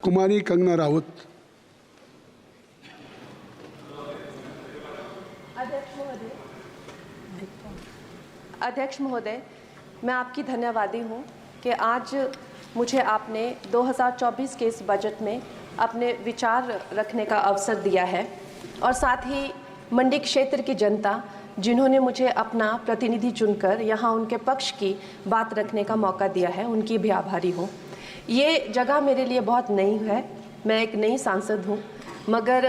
कुमारी कंगना राउत। अध्यक्ष महोदय, मैं आपकी धन्यवादी हूँ कि आज मुझे आपने 2024 के इस बजट में अपने विचार रखने का अवसर दिया है और साथ ही मंडी क्षेत्र की जनता जिन्होंने मुझे अपना प्रतिनिधि चुनकर यहाँ उनके पक्ष की बात रखने का मौका दिया है, उनकी भी आभारी हूँ। ये जगह मेरे लिए बहुत नई है, मैं एक नई सांसद हूँ, मगर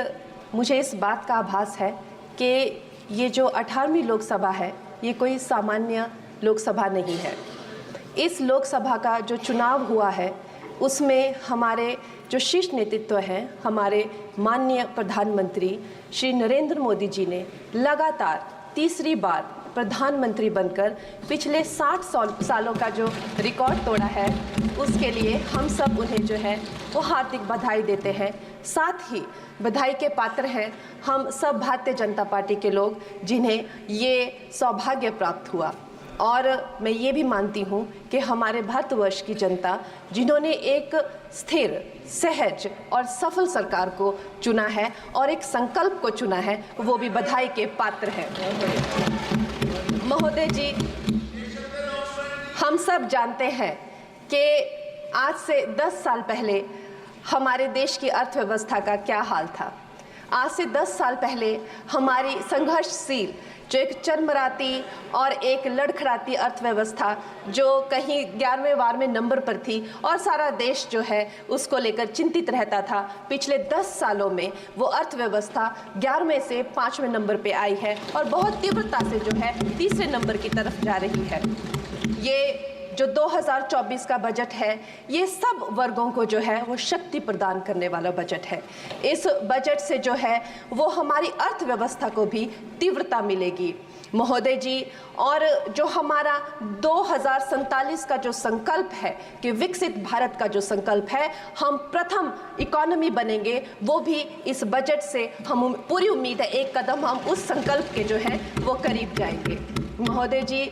मुझे इस बात का आभास है कि ये जो 18वीं लोकसभा है ये कोई सामान्य लोकसभा नहीं है। इस लोकसभा का जो चुनाव हुआ है उसमें हमारे जो शीर्ष नेतृत्व हैं, हमारे माननीय प्रधानमंत्री श्री नरेंद्र मोदी जी ने लगातार तीसरी बार प्रधानमंत्री बनकर पिछले 60 सालों का जो रिकॉर्ड तोड़ा है, उसके लिए हम सब उन्हें जो है वो हार्दिक बधाई देते हैं। साथ ही बधाई के पात्र हैं हम सब भारतीय जनता पार्टी के लोग जिन्हें ये सौभाग्य प्राप्त हुआ। और मैं ये भी मानती हूँ कि हमारे भारतवर्ष की जनता जिन्होंने एक स्थिर, सहज और सफल सरकार को चुना है और एक संकल्प को चुना है, वो भी बधाई के पात्र हैं। महोदय जी, हम सब जानते हैं कि आज से 10 साल पहले हमारे देश की अर्थव्यवस्था का क्या हाल था। आज से 10 साल पहले हमारी संघर्षशील जो एक चरमराती और एक लड़खड़ाती अर्थव्यवस्था जो कहीं 11वें 12वें नंबर पर थी और सारा देश जो है उसको लेकर चिंतित रहता था, पिछले 10 सालों में वो अर्थव्यवस्था 11वें से 5वें नंबर पे आई है और बहुत तीव्रता से जो है तीसरे नंबर की तरफ जा रही है। ये जो 2024 का बजट है ये सब वर्गों को जो है वो शक्ति प्रदान करने वाला बजट है। इस बजट से जो है वो हमारी अर्थव्यवस्था को भी तीव्रता मिलेगी महोदय जी। और जो हमारा 2047 का जो संकल्प है कि विकसित भारत का जो संकल्प है, हम प्रथम इकोनॉमी बनेंगे, वो भी इस बजट से हम पूरी उम्मीद है एक कदम हम उस संकल्प के जो है वो करीब जाएंगे। महोदय जी,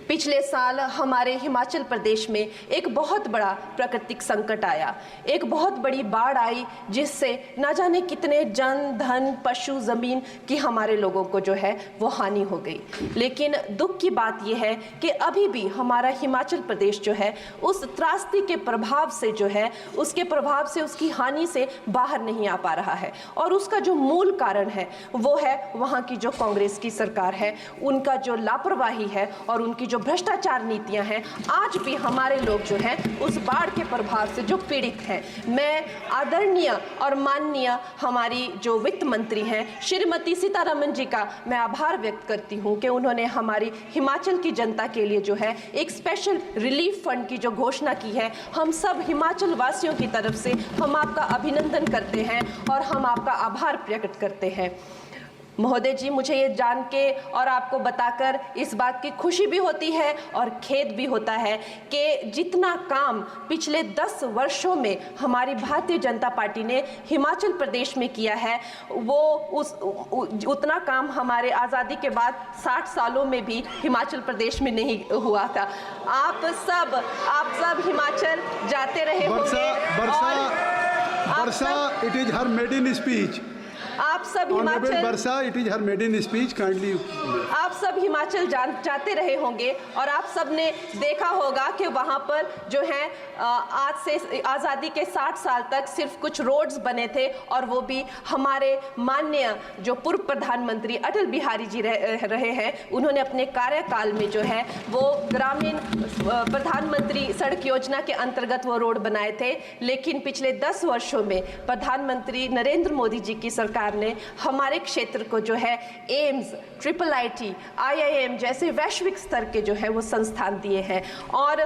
पिछले साल हमारे हिमाचल प्रदेश में एक बहुत बड़ा प्राकृतिक संकट आया, एक बहुत बड़ी बाढ़ आई जिससे ना जाने कितने जन धन पशु जमीन की हमारे लोगों को जो है वो हानि हो गई। लेकिन दुख की बात यह है कि अभी भी हमारा हिमाचल प्रदेश जो है उस त्रासदी के प्रभाव से जो है उसके प्रभाव से उसकी हानि से बाहर नहीं आ पा रहा है। और उसका जो मूल कारण है वो है वहाँ की जो कांग्रेस की सरकार है, उनका जो लापरवाही है और उनकी जो भ्रष्टाचार नीतियां हैं। आज भी हमारे लोग जो हैं उस बाढ़ के प्रभाव से जो पीड़ित हैं। मैं आदरणीय और माननीय हमारी जो वित्त मंत्री हैं श्रीमती सीतारमण जी का मैं आभार व्यक्त करती हूं कि उन्होंने हमारी हिमाचल की जनता के लिए जो है एक स्पेशल रिलीफ फंड की जो घोषणा की है। हम सब हिमाचल वासियों की तरफ से हम आपका अभिनंदन करते हैं और हम आपका आभार प्रकट करते हैं। महोदय जी, मुझे ये जान के और आपको बताकर इस बात की खुशी भी होती है और खेद भी होता है कि जितना काम पिछले 10 वर्षों में हमारी भारतीय जनता पार्टी ने हिमाचल प्रदेश में किया है वो उतना काम हमारे आज़ादी के बाद 60 सालों में भी हिमाचल प्रदेश में नहीं हुआ था। आप सब हिमाचल जाते रहे होंगे। वर्षा, it is her maiden speech. आप सब हिमाचल वर्षा, it is her maiden speech, kindly. आप सब हिमाचल जाते रहे होंगे और आप सब ने देखा होगा कि वहाँ पर जो है आज से आज़ादी के 60 साल तक सिर्फ कुछ रोड्स बने थे और वो भी हमारे माननीय जो पूर्व प्रधानमंत्री अटल बिहारी जी रहे हैं, उन्होंने अपने कार्यकाल में जो है वो ग्रामीण प्रधानमंत्री सड़क योजना के अंतर्गत वो रोड बनाए थे। लेकिन पिछले 10 वर्षों में प्रधानमंत्री नरेंद्र मोदी जी की सरकार ने हमारे क्षेत्र को जो है एम्स, IIIT, IIM जैसे वैश्विक स्तर के जो है वो संस्थान दिए हैं और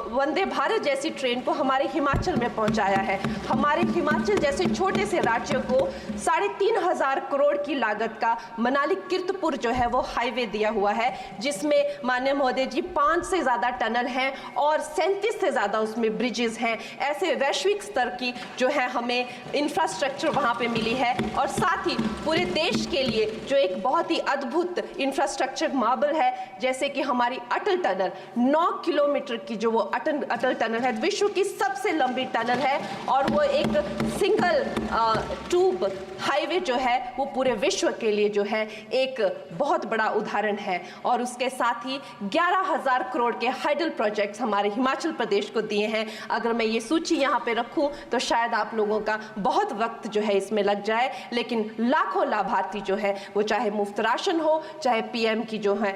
वंदे भारत जैसी ट्रेन को हमारे हिमाचल में पहुंचाया है। हमारे हिमाचल जैसे छोटे से राज्य को 3,500 करोड़ की लागत का मनाली कीर्तपुर जो है वो हाईवे दिया हुआ है, जिसमें माननीय महोदय जी 5 से ज़्यादा टनल हैं और 37 से ज़्यादा उसमें ब्रिजेस हैं। ऐसे वैश्विक स्तर की जो है हमें इंफ्रास्ट्रक्चर वहाँ पे मिली है और साथ ही पूरे देश के लिए जो एक बहुत ही अद्भुत इंफ्रास्ट्रक्चर मार्बल है, जैसे कि हमारी अटल टनल 9 किलोमीटर की जो वो अटल टनल है, विश्व की सबसे लंबी टनल है और वो एक सिंगल ट्यूब हाईवे जो है वो पूरे विश्व के लिए जो है एक बहुत बड़ा उदाहरण है। और उसके साथ ही 11,000 करोड़ के हाइडल प्रोजेक्ट्स हमारे हिमाचल प्रदेश को दिए हैं। अगर मैं ये सूची यहाँ पे रखूं तो शायद आप लोगों का बहुत वक्त जो है इसमें लग जाए, लेकिन लाखों लाभार्थी जो है वो चाहे मुफ्त राशन हो, चाहे पीएम की जो है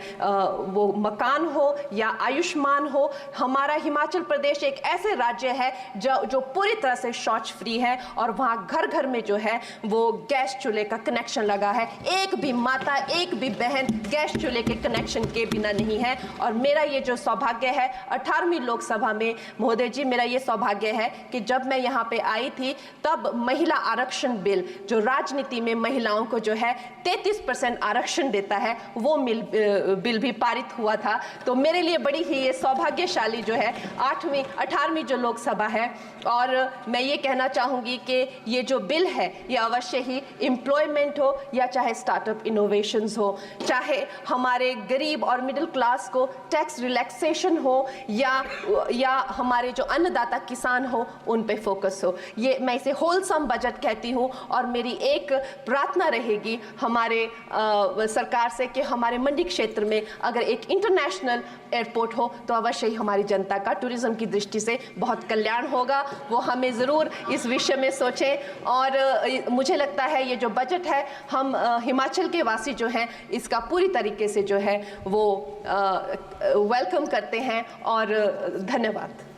वो मकान हो या आयुष्मान हो। हमारा हिमाचल प्रदेश एक ऐसे राज्य है जो पूरी तरह से शौच फ्री है और वहाँ घर घर में जो है वो गैस चूल्हे का कनेक्शन लगा है। एक भी माता, एक भी बहन गैस चूल्हे के कनेक्शन के बिना नहीं है। और मेरा ये जो सौभाग्य है 18वीं लोकसभा में, महोदय जी, मेरा ये सौभाग्य है कि जब मैं यहाँ पे आई थी तब महिला आरक्षण बिल जो राजनीति में महिलाओं को जो है 33% आरक्षण देता है वो बिल भी पारित हुआ था। तो मेरे लिए बड़ी ही ये सौभाग्यशाली जो है 18वीं जो लोकसभा है। और मैं ये कहना चाहूँगी कि ये जो बिल है ये अवश्य ही एम्प्लॉयमेंट हो या चाहे स्टार्टअप इनोवेशंस हो, चाहे हमारे गरीब और मिडिल क्लास को टैक्स रिलैक्सेशन हो या हमारे जो अन्नदाता किसान हो उन पे फोकस हो। ये मैं इसे होलसम बजट कहती हूँ। और मेरी एक प्रार्थना रहेगी हमारे सरकार से कि हमारे मंडी क्षेत्र में अगर एक इंटरनेशनल एयरपोर्ट हो तो अवश्य ही हमारी जनता का टूरिज्म की दृष्टि से बहुत कल्याण होगा। वो हमें ज़रूर इस विषय में सोचें। और मुझे लगता है ये जो बजट है हम हिमाचल के वासी जो हैं इसका पूरी तरीके से जो है वो वेलकम करते हैं। और धन्यवाद।